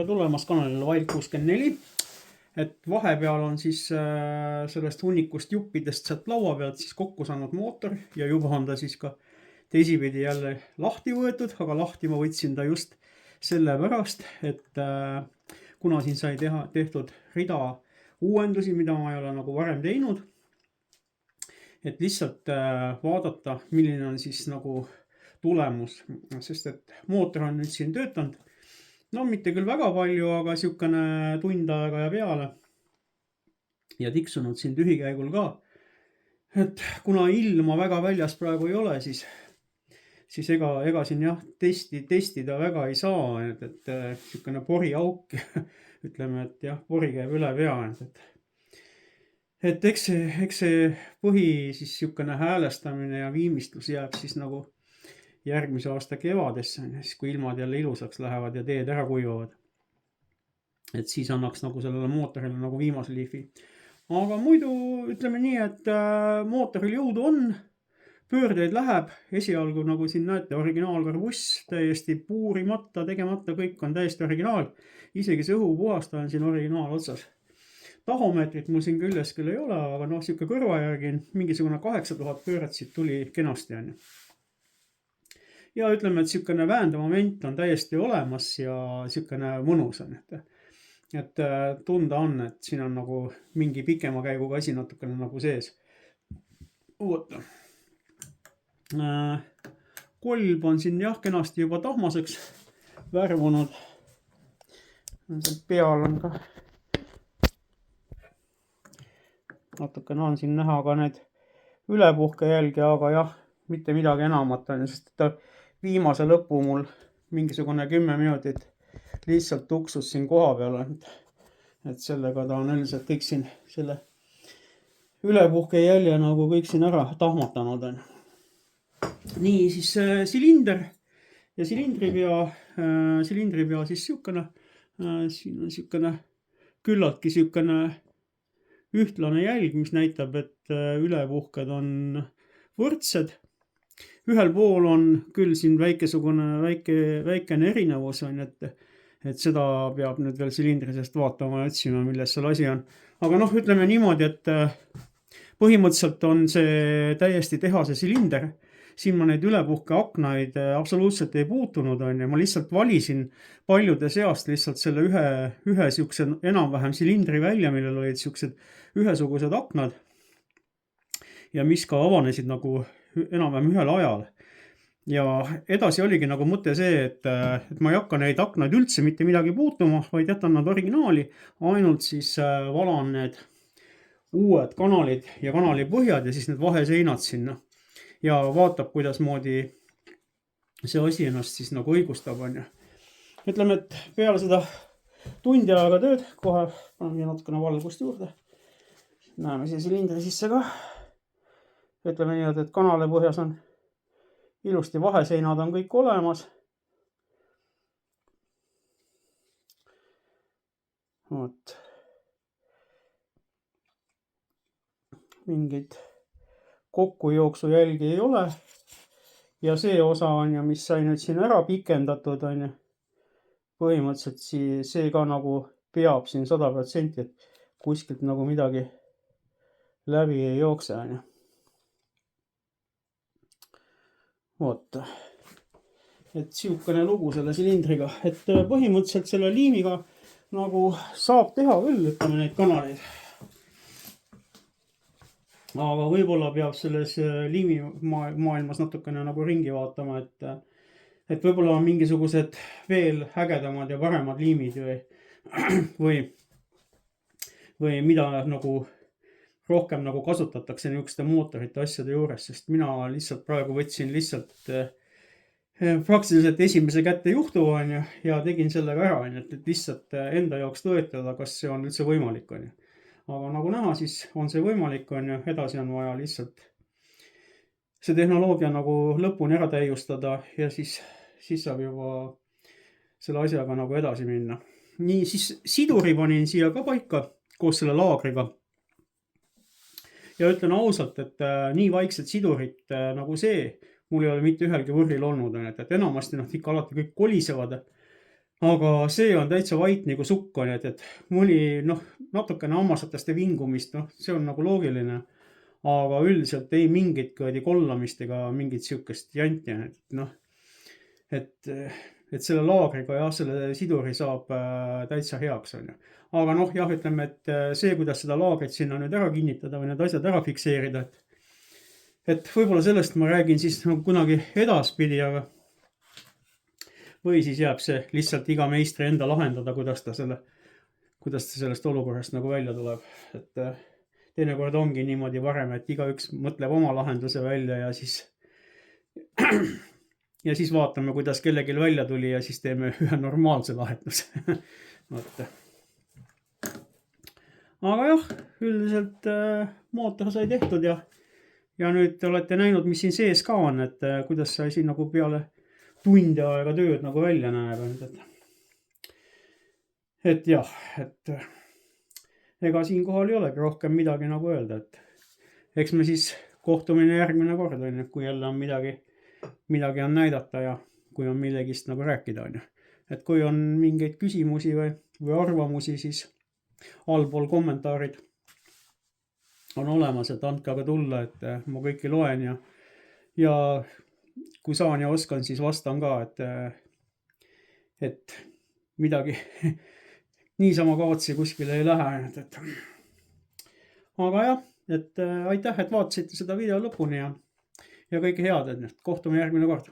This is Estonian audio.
tulemast kanalile Wild64. Et vahepeal on siis sellest hunnikust juppidest sealt laua pealt siis kokku saanud mootor ja juba on ta siis ka teisipidi jälle lahti võetud, aga lahti ma võtsin ta just sellepärast, et kuna siin sai tehtud rida uuendusi, mida ma ei ole nagu varem teinud, et lihtsalt vaadata, milline on siis nagu tulemus, sest et mootor on nüüd siin töötanud. No mitte küll väga palju, aga siukene tund aega ja peale. Ja tiksunud siin tühikäigul ka. Et kuna ilma väga väljas praegu ei ole, siis ega siin jah testida väga ei saa. Et siukene poriauk, ütleme, et jah, pori käib üle pea. Et eks see põhi siis siukene häälestamine ja viimistlus jääb siis nagu järgmise aasta kevadesse, siis kui ilmad jälle ilusaks lähevad ja teed ära kuivavad. Et siis annaks nagu sellele mootorile nagu viimase liifi. Aga muidu ütleme nii, et mootoril jõudu on, pöördeid läheb, esialgu nagu siin näete, originaalkarbuss, täiesti puurimata, tegemata, kõik on täiesti originaal. Isegi see õhupuhastaja on siin originaal otsas. Tahomeetrit mul siin küljes küll ei ole, aga noh, siuke kõrva järgi mingisugune 8000 pööret siit tuli kenasti on. Ja ütleme, et siukene väändemoment on täiesti olemas ja siukene mõnus on. Et tunda on, et siin on nagu mingi pikema käiguga asi natukene nagu sees. Oota. Kolb on siin jah kenasti juba tahmaseks värvunud. Peal on ka natukene on siin näha ka need ülepuhke jälgi, aga jah, mitte midagi enamat on, sest ta viimase lõpu mul mingisugune 10 minutit lihtsalt tuksus siin koha peal. Et sellega ta on üldiselt kõik siin selle ülepuhke jälje nagu kõik siin ära tahmatanud on. Nii, siis silinder ja silindri pea siis siukene, siin on siukene küllaltki siukene ühtlane jälg, mis näitab, et ülepuhked on võrdsed. Ühel pool on küll siin väikene erinevus on, et seda peab nüüd veel silindrisest vaatama ja otsima, milles seal asi on. Aga noh, ütleme niimoodi, et põhimõtteliselt on see täiesti tehase silinder. Siin ma neid ülepuhke aknaid absoluutselt ei puutunud on ja ma lihtsalt valisin paljude seast lihtsalt selle ühe siukse enam-vähem silindri välja, millel olid siuksed ühesugused aknad ja mis ka avanesid nagu enam-vähem ühel ajal. Ja edasi oligi nagu mõte see, et ma ei hakka neid aknaid üldse mitte midagi puutuma, vaid jätan nad originaali, ainult siis valan need uued kanalid ja kanali põhjad ja siis need vaheseinad sinna. Ja vaatab, kuidas moodi see asi ennast siis nagu õigustab on. Ütleme, et peale seda tundi aega tööd, kohe panen natukene valgust juurde. Näeme siia silindri sisse ka. Ütleme nii, et kanale põhjas on ilusti vaheseinad on kõik olemas. Oot. Mingid kokkujooksu jälgi ei ole. Ja see osa on ja mis sai nüüd siin ära pikendatud on. Põhimõtteliselt see ka nagu peab siin 100%, et kuskilt nagu midagi läbi ei jookse on. Oota. Et siukene lugu selle silindriga, et põhimõtteliselt selle liimiga nagu saab teha küll, ütleme neid kanaleid. Aga võib-olla peab selles liimi maailmas natukene nagu ringi vaatama, et võib-olla on mingisugused veel ägedamad ja paremad liimid või mida nagu rohkem nagu kasutatakse niisuguste mootorite asjade juures, sest mina lihtsalt praegu võtsin praktiliselt esimese kätte juhtu on ja tegin sellega ära, et lihtsalt enda jaoks tõetada, kas see on üldse võimalik on. Aga nagu näha, siis on see võimalik on ja edasi on vaja lihtsalt see tehnoloogia nagu lõpuni ära täiustada ja siis saab juba selle asjaga nagu edasi minna. Nii, siis siduri panin siia ka paika koos selle laagriga. Ja ütlen ausalt, et nii vaiksed sidurit nagu see, mul ei ole mitte ühelgi võrril olnud, et enamasti ikka alati kõik kolisevad aga see on täitsa vait nagu sukk on, et mõni natukene hammasrataste vingumist, see on nagu loogiline, aga üldiselt ei mingit kuradi kollamist ega mingit siukest janti, et, et selle laagriga jah, selle siduri saab täitsa heaks on ju. Aga jah, ütleme, et see, kuidas seda laagrit sinna nüüd ära kinnitada või need asjad ära fikseerida, et võib-olla sellest ma räägin siis nagu kunagi edaspidi, aga või siis jääb see lihtsalt iga meistri enda lahendada, kuidas ta sellest olukorrast nagu välja tuleb. Et teinekord ongi niimoodi varem, et igaüks mõtleb oma lahenduse välja ja siis vaatame, kuidas kellelgi välja tuli ja siis teeme ühe normaalse lahenduse. Aga jah, üldiselt mootor sai tehtud ja nüüd te olete näinud, mis siin sees ka on, et kuidas sai siin nagu peale tunde aega tööd nagu välja näeb. Et jah, et ega siin kohal ei olegi rohkem midagi nagu öelda, et eks me siis kohtumine järgmine kord on, kui jälle on midagi on näidata ja kui on millegist nagu rääkida on. Et kui on mingeid küsimusi või arvamusi, siis allpool kommentaarid on olemas, et andke aga tulla, et ma kõiki loen ja kui saan ja oskan, siis vastan ka, et midagi niisama kaotsi kuskile ei lähe. Aga jah, et aitäh, et vaatasite seda video lõpuni ja kõike head, et kohtume järgmine kord.